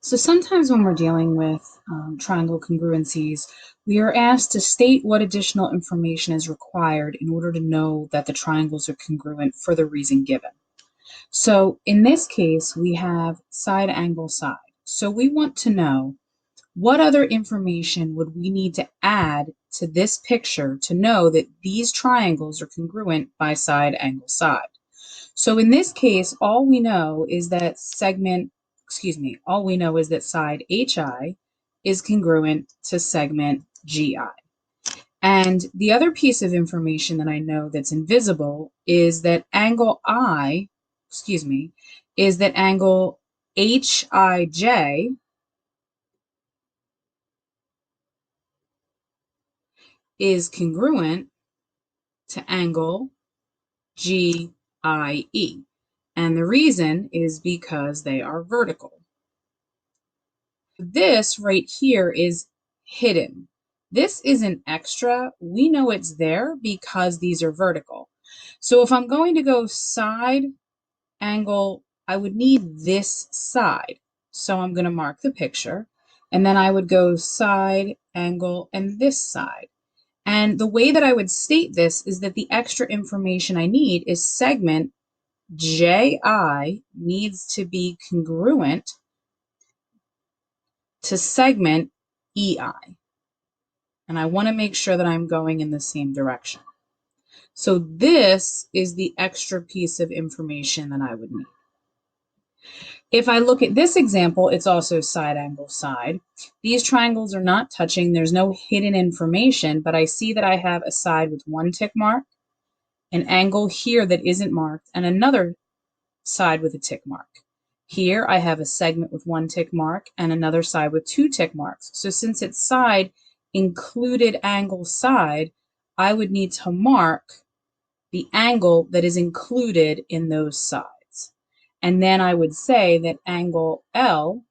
So sometimes when we're dealing with triangle congruencies, we are asked to state what additional information is required in order to know that the triangles are congruent for the reason given. So in this case, we have side angle side. So we want to know what other information would we need to add to this picture to know that these triangles are congruent by side angle side. So in this case, all we know is that all we know is that side HI is congruent to segment GI. And the other piece of information that I know that's invisible is that is that angle HIJ is congruent to angle GIE. And the reason is because they are vertical. This right here is hidden. This isn't extra. We know it's there because these are vertical. So if I'm going to go side angle, I would need this side. So I'm going to mark the picture, and then I would go side angle and this side. And the way that I would state this is that the extra information I need is segment JI needs to be congruent to segment EI. And I want to make sure that I'm going in the same direction. So this is the extra piece of information that I would need. If I look at this example, it's also side angle side. These triangles are not touching. There's no hidden information, but I see that I have a side with one tick mark, an angle here that isn't marked, and another side with a tick mark. Here I have a segment with one tick mark and another side with two tick marks. So since it's side included angle side, I would need to mark the angle that is included in those sides. And then I would say that angle L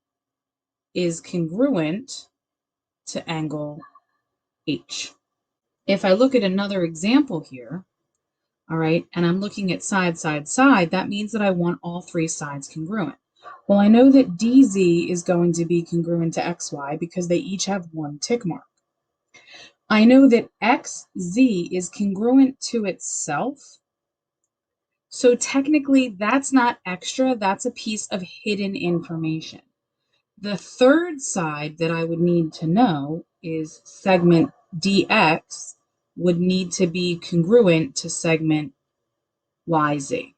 is congruent to angle H. If I look at another example here, all right, and I'm looking at side, side, side, that means that I want all three sides congruent. Well, I know that DZ is going to be congruent to XY because they each have one tick mark. I know that XZ is congruent to itself. So technically, that's not extra, that's a piece of hidden information. The third side that I would need to know is segment DX would need to be congruent to segment YZ.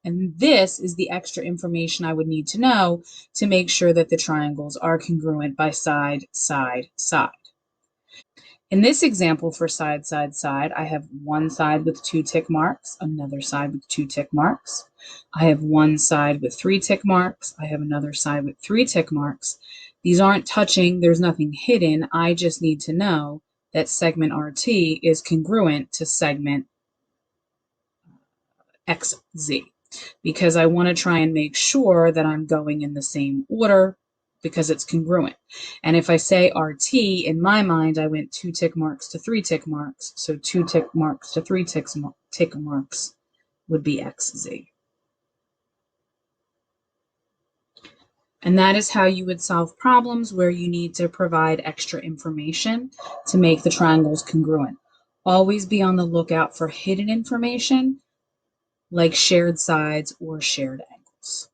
And this is the extra information I would need to know to make sure that the triangles are congruent by side, side, side. In this example for side, side, side, I have one side with two tick marks, another side with two tick marks. I have one side with three tick marks. I have another side with three tick marks. These aren't touching. There's nothing hidden. I just need to know that segment RT is congruent to segment XZ because I want to try and make sure that I'm going in the same order because it's congruent. And if I say RT, in my mind, I went two tick marks to three tick marks. So two tick marks to three tick marks would be XZ. And that is how you would solve problems where you need to provide extra information to make the triangles congruent. Always be on the lookout for hidden information like shared sides or shared angles.